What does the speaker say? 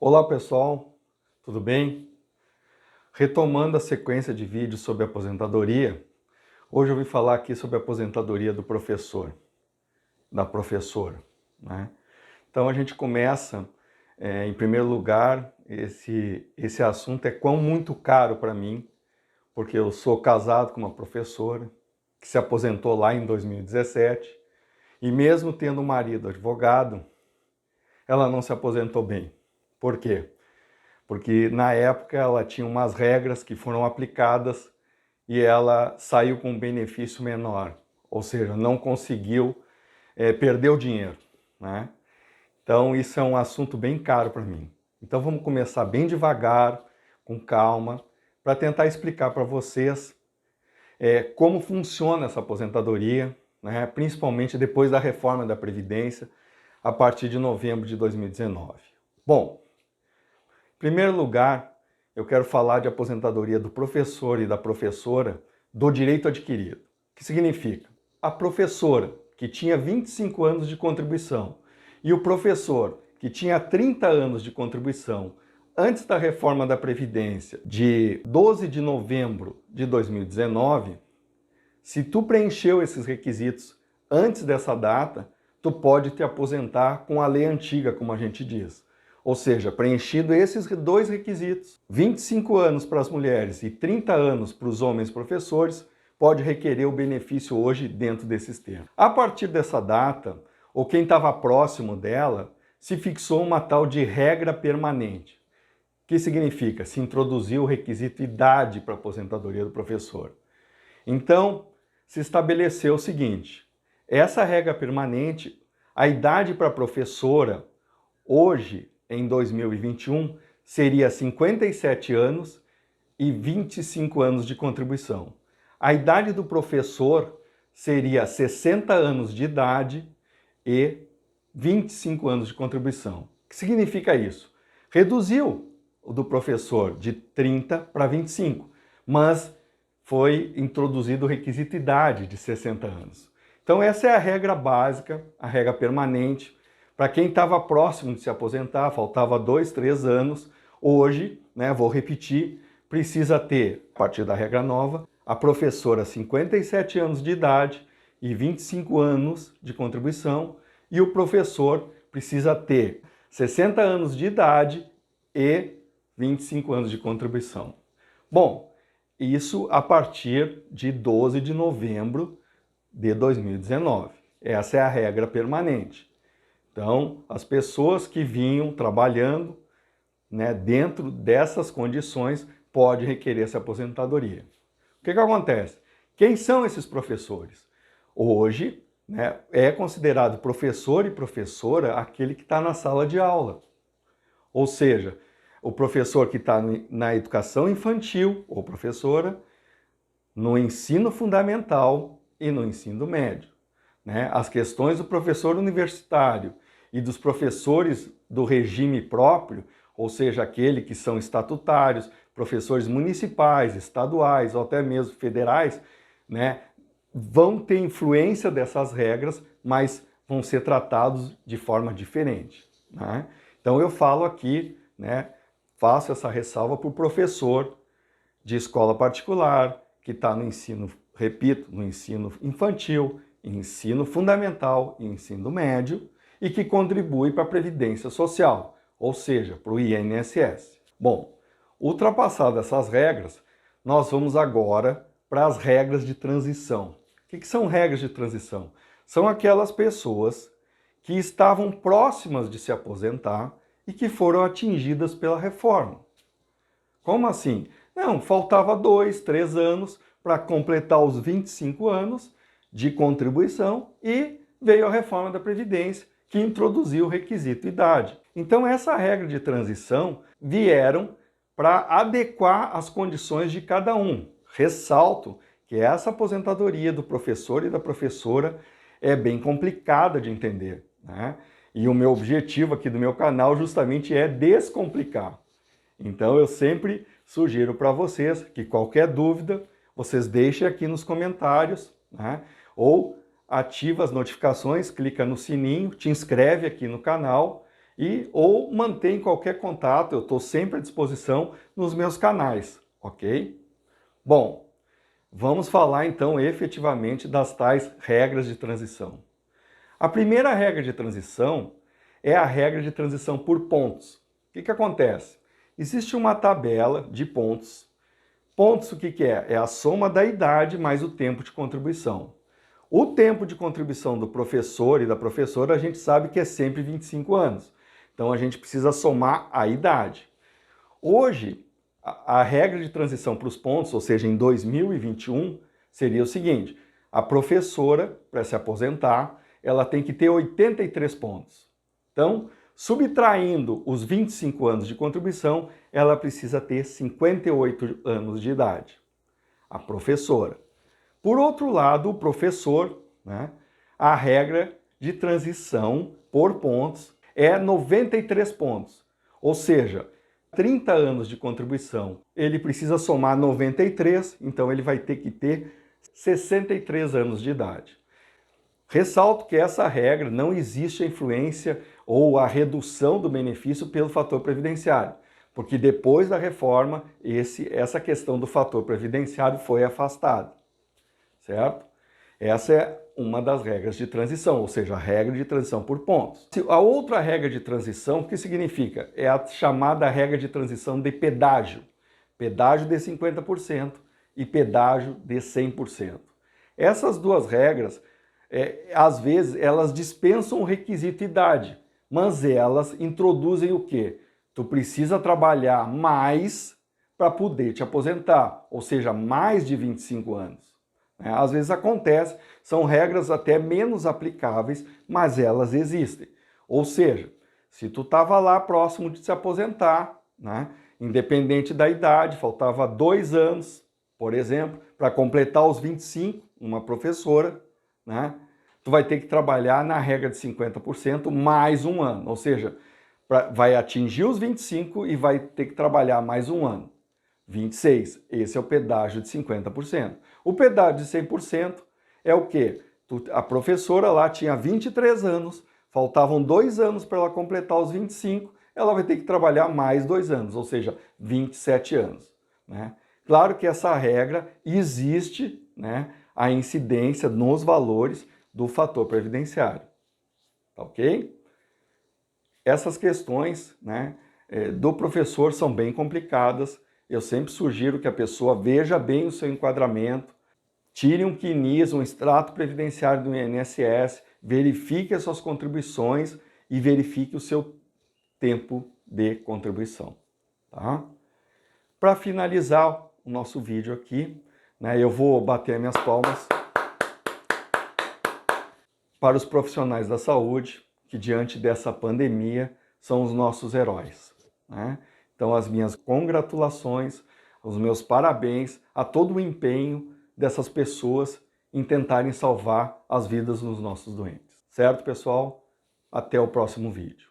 Olá pessoal, tudo bem? Retomando a sequência de vídeos sobre aposentadoria, hoje eu vim falar aqui sobre a aposentadoria do professor, da professora, né? Então a gente começa, em primeiro lugar, esse assunto é muito caro para mim, porque eu sou casado com uma professora que se aposentou lá em 2017 e mesmo tendo um marido advogado, ela não se aposentou bem. Por quê? Porque na época ela tinha umas regras que foram aplicadas e ela saiu com um benefício menor, ou seja, não conseguiu, perdeu dinheiro, né? Então isso é um assunto bem caro para mim. Então vamos começar bem devagar, com calma, para tentar explicar para vocês como funciona essa aposentadoria, né? Principalmente depois da reforma da Previdência, a partir de novembro de 2019. Bom, em primeiro lugar, eu quero falar de aposentadoria do professor e da professora do direito adquirido. O que significa? A professora, que tinha 25 anos de contribuição, e o professor, que tinha 30 anos de contribuição antes da reforma da Previdência, de 12 de novembro de 2019, se tu preencheu esses requisitos antes dessa data, tu pode te aposentar com a lei antiga, como a gente diz. Ou seja, preenchido esses dois requisitos, 25 anos para as mulheres e 30 anos para os homens professores, pode requerer o benefício hoje dentro desses termos. A partir dessa data, ou quem estava próximo dela, se fixou uma tal de regra permanente. O que significa? Se introduziu o requisito idade para a aposentadoria do professor. Então, se estabeleceu o seguinte, essa regra permanente, a idade para a professora, hoje, em 2021, seria 57 anos e 25 anos de contribuição. A idade do professor seria 60 anos de idade e 25 anos de contribuição. O que significa isso? Reduziu o do professor de 30 para 25, mas foi introduzido o requisito idade de 60 anos. Então essa é a regra básica, a regra permanente. Para quem estava próximo de se aposentar, faltava 2, 3 anos, hoje, vou repetir, precisa ter, a partir da regra nova, a professora 57 anos de idade e 25 anos de contribuição, e o professor precisa ter 60 anos de idade e 25 anos de contribuição. Bom, isso a partir de 12 de novembro de 2019. Essa é a regra permanente. Então, as pessoas que vinham trabalhando dentro dessas condições podem requerer essa aposentadoria. O que acontece? Quem são esses professores? Hoje, é considerado professor e professora aquele que está na sala de aula. Ou seja, o professor que está na educação infantil, ou professora, no ensino fundamental e no ensino médio. As questões do professor universitário e dos professores do regime próprio, ou seja, aqueles que são estatutários, professores municipais, estaduais ou até mesmo federais, vão ter influência dessas regras, mas vão ser tratados de forma diferente. Então eu falo aqui, faço essa ressalva para o professor de escola particular, que está no ensino, repito, no ensino infantil, ensino fundamental e ensino médio, e que contribui para a Previdência Social, ou seja, para o INSS. Bom, ultrapassadas essas regras, nós vamos agora para as regras de transição. O que são regras de transição? São aquelas pessoas que estavam próximas de se aposentar e que foram atingidas pela reforma. Como assim? Não, faltava 2, 3 anos para completar os 25 anos de contribuição e veio a reforma da Previdência, que introduziu o requisito idade. Então essa regra de transição vieram para adequar as condições de cada um. Ressalto que essa aposentadoria do professor e da professora é bem complicada de entender, E o meu objetivo aqui do meu canal justamente é descomplicar. Então eu sempre sugiro para vocês que qualquer dúvida, vocês deixem aqui nos comentários, ou ativa as notificações, clica no sininho, te inscreve aqui no canal ou mantém qualquer contato, eu estou sempre à disposição nos meus canais, ok? Bom, vamos falar então efetivamente das tais regras de transição. A primeira regra de transição é a regra de transição por pontos. O que acontece? Existe uma tabela de pontos. Pontos o que é? É a soma da idade mais o tempo de contribuição. O tempo de contribuição do professor e da professora a gente sabe que é sempre 25 anos. Então a gente precisa somar a idade. Hoje, a regra de transição para os pontos, ou seja, em 2021, seria o seguinte: a professora, para se aposentar, ela tem que ter 83 pontos. Então, subtraindo os 25 anos de contribuição, ela precisa ter 58 anos de idade. A professora. Por outro lado, o professor, né, a regra de transição por pontos é 93 pontos. Ou seja, 30 anos de contribuição, ele precisa somar 93, então ele vai ter que ter 63 anos de idade. Ressalto que essa regra não existe a influência ou a redução do benefício pelo fator previdenciário, porque depois da reforma, essa questão do fator previdenciário foi afastada, certo? Essa é uma das regras de transição, ou seja, a regra de transição por pontos. A outra regra de transição, o que significa? É a chamada regra de transição de pedágio. Pedágio de 50% e pedágio de 100%. Essas duas regras, às vezes, elas dispensam o requisito idade, mas elas introduzem o quê? Tu precisa trabalhar mais para poder te aposentar, ou seja, mais de 25 anos. Às vezes acontece, são regras até menos aplicáveis, mas elas existem. Ou seja, se tu estava lá próximo de se aposentar, né, independente da idade, faltava 2 anos, por exemplo, para completar os 25, uma professora, né, tu vai ter que trabalhar na regra de 50% mais um ano. Ou seja, vai atingir os 25 e vai ter que trabalhar mais um ano. 26, esse é o pedágio de 50%. O pedágio de 100% é o quê? A professora lá tinha 23 anos, faltavam 2 anos para ela completar os 25, ela vai ter que trabalhar mais 2 anos, ou seja, 27 anos. Né? Claro que essa regra existe, né, a incidência nos valores do fator previdenciário. Tá ok? Essas questões, né, do professor são bem complicadas. Eu sempre sugiro que a pessoa veja bem o seu enquadramento, tire um CNIS, um extrato previdenciário do INSS, verifique as suas contribuições e verifique o seu tempo de contribuição. Tá? Para finalizar o nosso vídeo aqui, né, eu vou bater minhas palmas para os profissionais da saúde, que diante dessa pandemia são os nossos heróis, né? Então, as minhas congratulações, os meus parabéns a todo o empenho dessas pessoas em tentarem salvar as vidas dos nossos doentes. Certo, pessoal? Até o próximo vídeo.